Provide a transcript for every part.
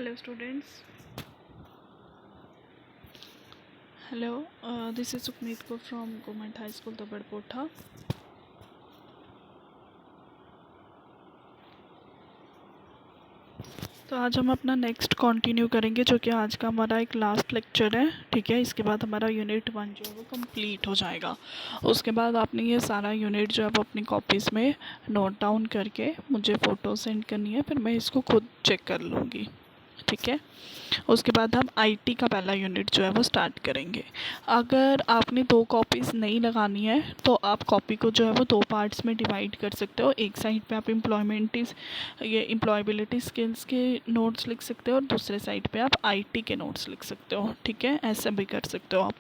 Hello students. Hello, this is Sukmeet Kaur from Government High School Tabadpotha. तो आज हम अपना नेक्स्ट कंटिन्यू करेंगे, जो कि आज का हमारा एक लास्ट लेक्चर है। ठीक है, इसके बाद हमारा यूनिट 1 जो है वो कंप्लीट हो जाएगा। उसके बाद आपने ये सारा यूनिट जो है वो अपनी कॉपीज़ में नोट डाउन करके मुझे फ़ोटो सेंड करनी है, फिर मैं इसको खुद चेक कर लूँगी। ठीक है, उसके बाद हम आईटी का पहला यूनिट जो है वो स्टार्ट करेंगे। अगर आपने 2 कॉपीज़ नहीं लगानी है तो आप कॉपी को जो है वो 2 पार्ट्स में डिवाइड कर सकते हो। एक साइड पे आप एम्प्लॉयबिलिटी स्किल्स के नोट्स लिख सकते हो और दूसरे साइड पे आप आईटी के नोट्स लिख सकते हो। ठीक है, ऐसे भी कर सकते हो आप।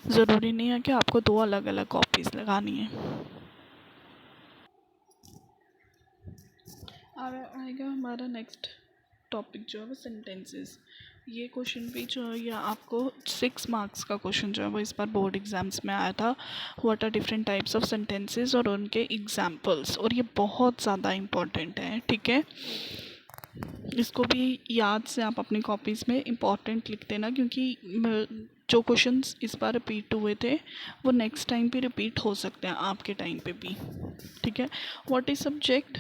ज़रूरी नहीं है कि आपको 2 अलग अलग कॉपीज़ लगानी है। आएगा हमारा नेक्स्ट टॉपिक जो है वो सेंटेंसेस। ये क्वेश्चन भी जो है ये आपको 6 मार्क्स का क्वेश्चन जो है वो इस बार बोर्ड एग्ज़ाम्स में आया था। What are different types of sentences और उनके एग्जांपल्स, और ये बहुत ज़्यादा इम्पोर्टेंट है। ठीक है, इसको भी याद से आप अपनी कॉपीज़ में इम्पोर्टेंट लिख देना, क्योंकि जो क्वेश्चंस इस बार रिपीट हुए थे वो नेक्स्ट टाइम भी रिपीट हो सकते हैं आपके टाइम पे भी। ठीक है, व्हाट इज़ सब्जेक्ट?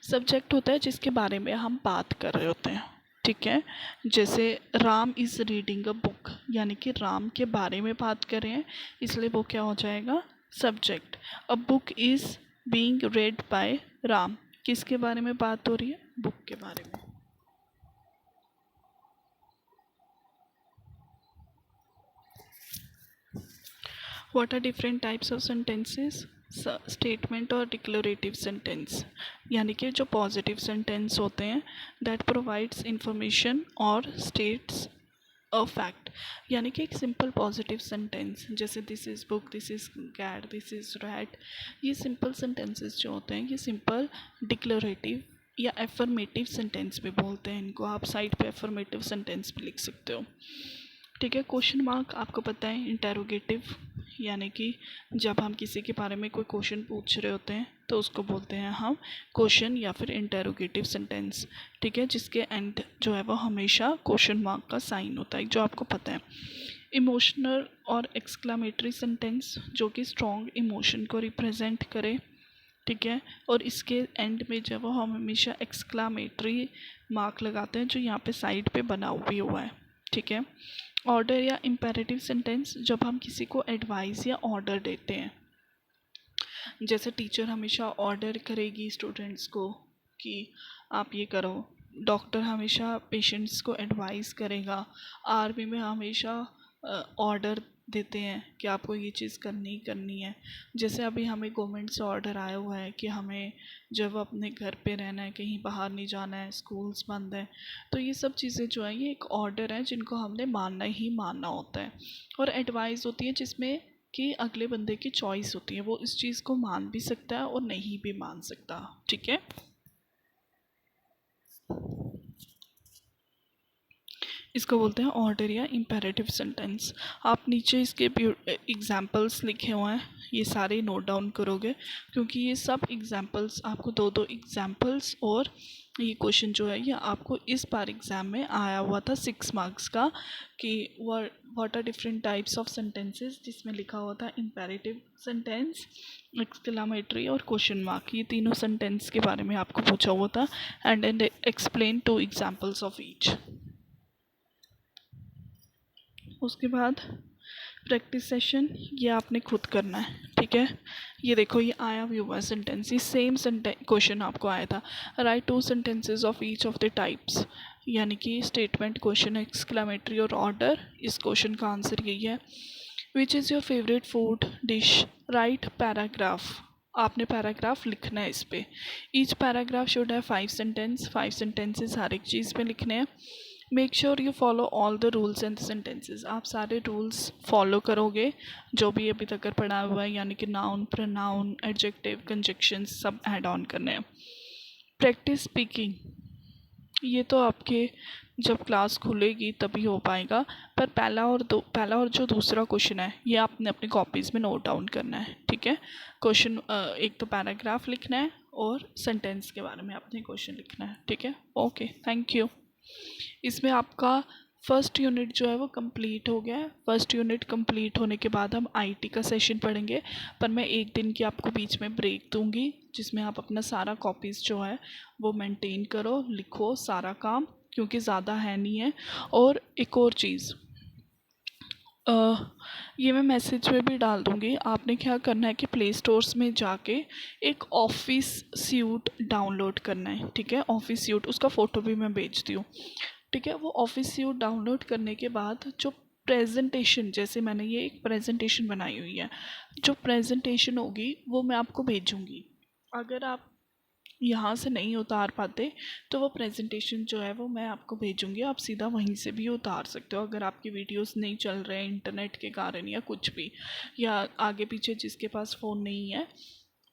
सब्जेक्ट होता है जिसके बारे में हम बात कर रहे होते हैं। ठीक है, जैसे Ram is reading a book, यानी कि राम के बारे में बात कर रहे हैं, इसलिए वो क्या हो जाएगा? Subject. A book is being read by Ram, किसके बारे में बात हो रही है? बुक के बारे में। What are different types of sentences? Statement और डिक्लेरेटिव सेंटेंस, यानी कि जो पॉजिटिव सेंटेंस होते हैं दैट प्रोवाइड्स इंफॉर्मेशन और स्टेट्स अ फैक्ट, यानी कि एक सिंपल पॉजिटिव सेंटेंस जैसे this is book, this is cat, this is rat, ये सिंपल सेंटेंसेस जो होते हैं ये सिंपल डिक्लेरेटिव या एफर्मेटिव सेंटेंस भी बोलते हैं इनको। आप साइड पे एफर्मेटिव सेंटेंस भी लिख सकते हो। ठीक है, क्वेश्चन मार्क आपको पता है इंटेरोगेटिव, यानी कि जब हम किसी के बारे में कोई क्वेश्चन पूछ रहे होते हैं तो उसको बोलते हैं हम क्वेश्चन या फिर इंटेरोगेटिव सेंटेंस। ठीक है, जिसके एंड जो है वो हमेशा क्वेश्चन मार्क का साइन होता है, जो आपको पता है। इमोशनल और एक्सक्लामेटरी सेंटेंस, जो कि स्ट्रॉन्ग इमोशन को रिप्रेजेंट करे। ठीक है, और इसके एंड में जब वो हम हमेशा एक्सक्लामेटरी मार्क लगाते हैं, जो यहाँ पे साइड पे बना भी हुआ है। ठीक है, ऑर्डर या इम्पेरेटिव सेंटेंस, जब हम किसी को एडवाइस या ऑर्डर देते हैं, जैसे टीचर हमेशा ऑर्डर करेगी स्टूडेंट्स को कि आप ये करो, डॉक्टर हमेशा पेशेंट्स को एडवाइस करेगा, आर्मी में हमेशा ऑर्डर देते हैं कि आपको ये चीज़ करनी ही करनी है। जैसे अभी हमें गवर्नमेंट से ऑर्डर आया हुआ है कि हमें जब अपने घर पे रहना है, कहीं बाहर नहीं जाना है, स्कूल्स बंद है, तो ये सब चीज़ें जो है ये एक ऑर्डर है जिनको हमने मानना ही मानना होता है। और एडवाइस होती है जिसमें कि अगले बंदे की चॉइस होती है, वो इस चीज़ को मान भी सकता है और नहीं भी मान सकता। ठीक है, इसको बोलते हैं ऑर्डर या इम्पेरेटिव सेंटेंस। आप नीचे इसके एग्जाम्पल्स लिखे हुए हैं, ये सारे नोट डाउन करोगे, क्योंकि ये सब एग्जाम्पल्स आपको 2-2 एग्जाम्पल्स, और ये क्वेश्चन जो है ये आपको इस बार एग्ज़ाम में आया हुआ था 6 मार्क्स का, कि what are different types of sentences, जिसमें लिखा हुआ था इम्पेरेटिव सेंटेंस, एक्सक्लामेटरी और क्वेश्चन मार्क, ये तीनों सेंटेंस के बारे में आपको पूछा हुआ था। And explain 2 examples of each. उसके बाद प्रैक्टिस सेशन, ये आपने खुद करना है। ठीक है, ये देखो ये आया भी हुआ सेंटेंस, ये सेम क्वेश्चन आपको आया था। Right 2 sentences of each of the types, यानी कि स्टेटमेंट, क्वेश्चन, एक्सक्लामेटरी और ऑर्डर। इस क्वेश्चन का आंसर यही है। Which is your favourite food dish? Right paragraph, आपने पैराग्राफ लिखना है इस पे। ईच पैराग्राफ शुड है 5 सेंटेंस, 5 सेंटेंसेस हर एक चीज़ पे लिखने हैं। Make sure you follow all the rules and sentences, आप सारे रूल्स फॉलो करोगे जो भी अभी तक पढ़ा हुआ है, यानी कि नाउन, प्रोनाउन, एडजेक्टिव, कंजक्शंस सब ऐड ऑन करने हैं। प्रैक्टिस स्पीकिंग, ये तो आपके जब क्लास खुलेगी तभी हो पाएगा, पर पहला और जो दूसरा क्वेश्चन है ये आपने अपनी कॉपीज़ में नोट डाउन करना है। ठीक है, क्वेश्चन एक तो पैराग्राफ लिखना है और सेंटेंस के बारे में आपने क्वेश्चन लिखना है। ठीक है, ओके, थैंक यू। इसमें आपका फर्स्ट यूनिट जो है वो कंप्लीट हो गया है। फर्स्ट यूनिट कंप्लीट होने के बाद हम आईटी का सेशन पढ़ेंगे, पर मैं एक दिन की आपको बीच में ब्रेक दूंगी, जिसमें आप अपना सारा कॉपीज़ जो है वो मेंटेन करो, लिखो सारा काम, क्योंकि ज़्यादा है नहीं है। और एक और चीज़, ये मैं मैसेज में भी डाल दूँगी। आपने क्या करना है कि प्ले स्टोर्स में जाके एक ऑफिस स्यूट डाउनलोड करना है, ठीक है। ऑफिस स्यूट, उसका फ़ोटो भी मैं भेजती हूँ, ठीक है। वो ऑफिस स्यूट डाउनलोड करने के बाद जो प्रेजेंटेशन, जैसे मैंने ये एक प्रेजेंटेशन बनाई हुई है, जो प्रेजेंटेशन होगी वो मैं आपको भेजूँगी। अगर आप यहाँ से नहीं उतार पाते तो वो प्रेजेंटेशन जो है वो मैं आपको भेजूँगी, आप सीधा वहीं से भी उतार सकते हो। अगर आपकी वीडियोस नहीं चल रहे हैं इंटरनेट के कारण या कुछ भी, या आगे पीछे जिसके पास फ़ोन नहीं है,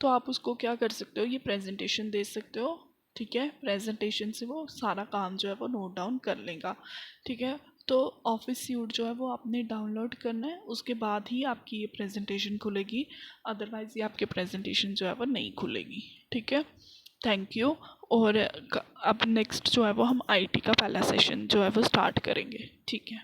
तो आप उसको क्या कर सकते हो, ये प्रेजेंटेशन दे सकते हो, ठीक है। प्रेजेंटेशन से वो सारा काम जो है वो नोट डाउन कर लेगा, ठीक है। तो ऑफिस स्यूट जो है वो आपने डाउनलोड करना है, उसके बाद ही आपकी ये प्रेजेंटेशन खुलेगी, अदरवाइज़ ये आपके प्रेजेंटेशन जो है वो नहीं खुलेगी, ठीक है। Thank you. और अब नेक्स्ट जो है वो हम आईटी का पहला सेशन जो है वो स्टार्ट करेंगे, ठीक है।